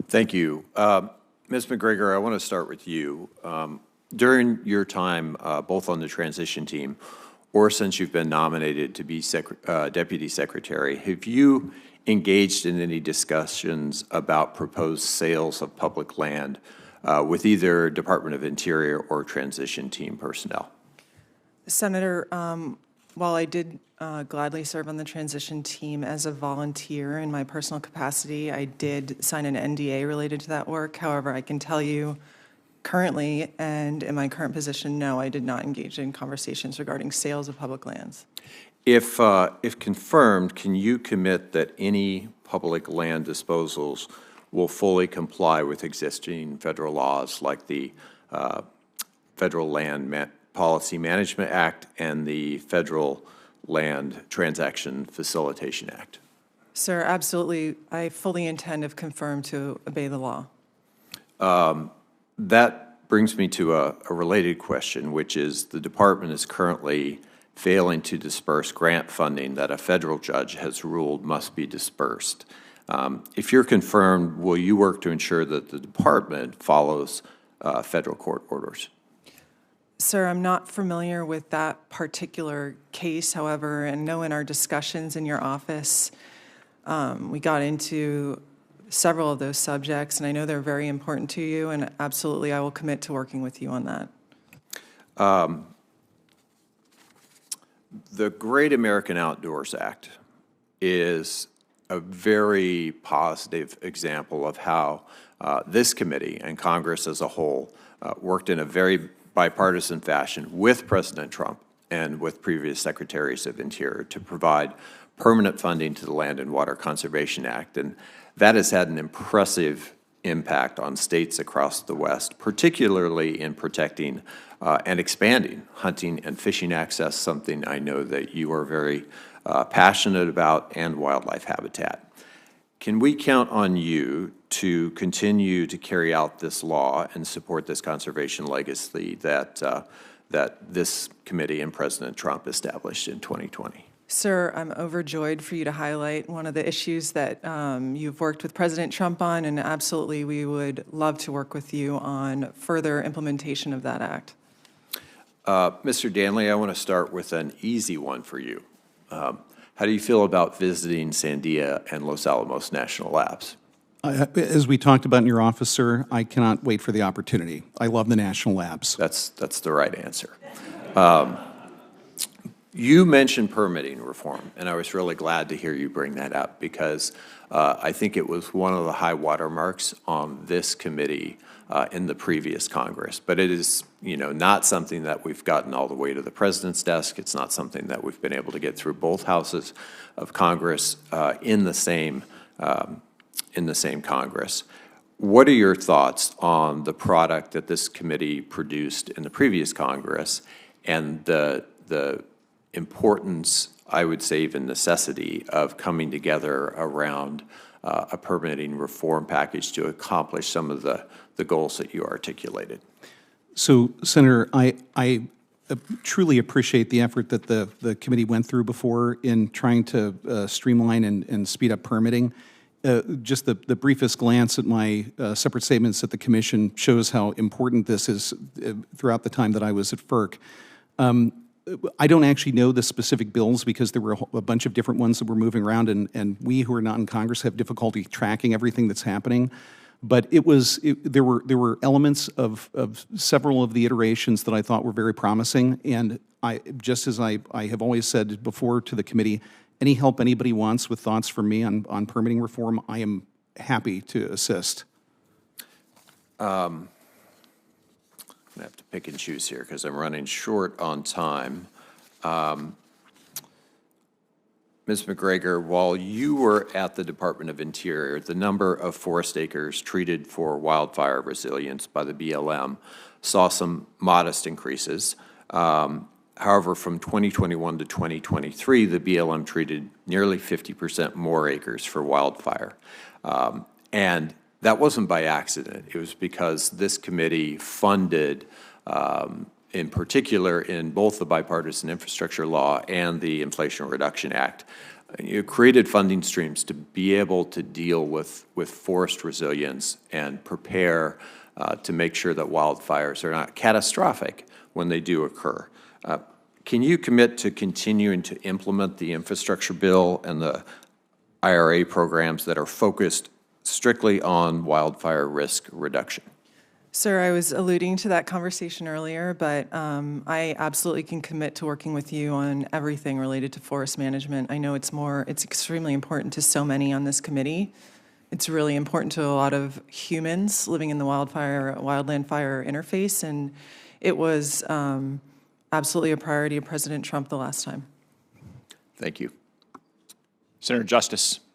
Thank you. Ms. MacGregor, I want to start with you. During your time, both on the transition team or since you've been nominated to be Deputy Secretary, have you engaged in any discussions about proposed sales of public land with either Department of Interior or transition team personnel? Senator, while I did gladly serve on the transition team as a volunteer in my personal capacity, I did sign an NDA related to that work. However, I can tell you currently and in my current position, no, I did not engage in conversations regarding sales of public lands. If confirmed, can you commit that any public land disposals will fully comply with existing federal laws like the Federal Land Policy Management Act and the Federal Land Transaction Facilitation Act? Sir, absolutely. I fully intend, if confirmed, to obey the law. That brings me to a related question, which is the department is currently failing to disperse grant funding that a federal judge has ruled must be dispersed. If you're confirmed, will you work to ensure that the department follows federal court orders? Sir, I'm not familiar with that particular case. However, I know in our discussions in your office, we got into several of those subjects, and I know they're very important to you, and absolutely I will commit to working with you on that. The Great American Outdoors Act is a very positive example of how this committee and Congress as a whole worked in a very bipartisan fashion with President Trump and with previous secretaries of Interior to provide permanent funding to the Land and Water Conservation Act. And that has had an impressive impact on states across the West, particularly in protecting and expanding hunting and fishing access, something I know that you are very passionate about, and wildlife habitat. Can we count on you to continue to carry out this law and support this conservation legacy that this committee and President Trump established in 2020? Sir, I'm overjoyed for you to highlight one of the issues that you've worked with President Trump on, and absolutely we would love to work with you on further implementation of that act. Mr. Danley, I want to start with an easy one for you. How do you feel about visiting Sandia and Los Alamos National Labs? As we talked about in your office, sir, I cannot wait for the opportunity. I love the National Labs. That's the right answer. You mentioned permitting reform, and I was really glad to hear you bring that up because I think it was one of the high watermarks on this committee in the previous Congress. But it is, not something that we've gotten all the way to the president's desk. It's not something that we've been able to get through both houses of Congress in the same Congress. What are your thoughts on the product that this committee produced in the previous Congress and the importance, I would say even necessity, of coming together around a permitting reform package to accomplish some of the goals that you articulated? So, Senator, I truly appreciate the effort that the committee went through before in trying to streamline and speed up permitting. Just the briefest glance at my separate statements at the commission shows how important this is throughout the time that I was at FERC. I don't actually know the specific bills because there were a bunch of different ones that were moving around, and we who are not in Congress have difficulty tracking everything that's happening. But there were elements of several of the iterations that I thought were very promising, and just as I have always said before to the committee, any help anybody wants with thoughts from me on permitting reform, I am happy to assist. I'm going to have to pick and choose here because I'm running short on time. Ms. MacGregor, while you were at the Department of Interior, the number of forest acres treated for wildfire resilience by the BLM saw some modest increases. However, from 2021 to 2023, the BLM treated nearly 50% more acres for wildfire. And that wasn't by accident. It was because this committee funded, in particular in both the Bipartisan Infrastructure Law and the Inflation Reduction Act, You created funding streams to be able to deal with forest resilience and prepare to make sure that wildfires are not catastrophic when they do occur. Can you commit to continuing to implement the infrastructure bill and the IRA programs that are focused strictly on wildfire risk reduction? Sir, I was alluding to that conversation earlier, but I absolutely can commit to working with you on everything related to forest management. I know it's extremely important to so many on this committee. It's really important to a lot of humans living in the wildland fire interface, and it was absolutely a priority of President Trump the last time. Thank you. Senator Justice.